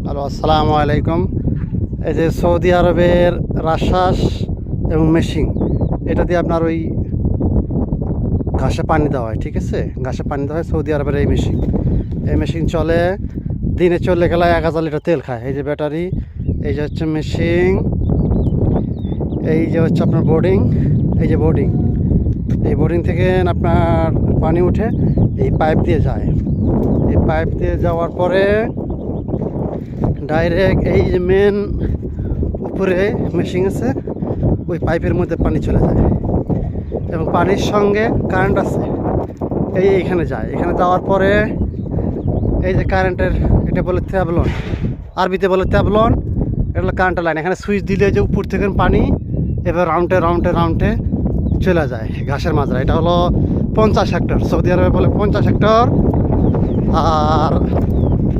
Hello, আসসালামু আলাইকুম। এই যে সৌদি আরবের রাজশাস এবং মেশিন, এটা দিয়ে আপনার ওই ঘাসে পানি দেওয়া হয়, ঠিক আছে? ঘাসে পানি দেওয়া হয় সৌদি আরবের এই মেশিন চলে, দিনে চললে গেলে 1000 লিটার তেল খায়। এই যে ব্যাটারি, এই যে হচ্ছে মেশিন, এই যে হচ্ছে আপনার বোর্ডিং, এই যে বোর্ডিং, এই বোর্ডিং থেকে আপনার পানি উঠে এই পাইপ দিয়ে যায়। এই পাইপ দিয়ে যাওয়ার পরে ডাইরেক্ট এই যে মেন উপরে মেশিন আছে, ওই পাইপের মধ্যে পানি চলে যায় এবং পানির সঙ্গে কারেন্ট আছে, এইখানে যায়। এখানে যাওয়ার পরে এই যে কারেন্টের, এটা বলে ট্যাবলন, আরবিতে বলে ট্যাবলন, এটা হলো কারেন্টের লাইন। এখানে সুইচ দিলে যে উপর থেকে পানি এবার রাউন্ডে রাউন্ডে রাউন্ডে চলে যায় ঘাসের মাজরা। এটা হলো 50 হেক্টর, সৌদি আরবে বলে 50 হেক্টর, আর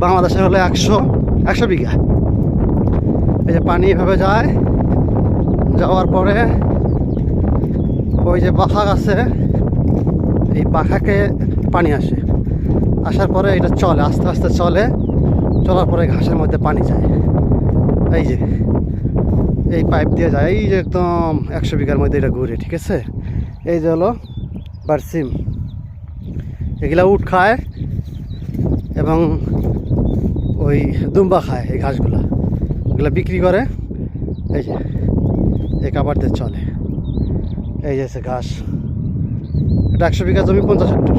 বাংলাদেশে হলো 100 বিঘা। এই যে পানি এভাবে যায়, যাওয়ার পরে ওই যে পাখা আছে, এই পাখাকে পানি আসার পরে এটা চলে, আস্তে আস্তে চলে, চলার পরে ঘাসের মধ্যে পানি যায়। এই যে এই পাইপ দিয়ে যায়, এই যে একদম 100 বিঘার মধ্যে এটা ঘুরে, ঠিক আছে? এই যে হলো বারসিম, এগুলা উট খায় এবং ওই দুম্বা খায় এই ঘাসগুলা, এগুলো বিক্রি করে। এই যে এই কাবার দিয়ে চলে, এই যে ঘাস। এটা 100 বিঘা জমি, 50 হেক্টর।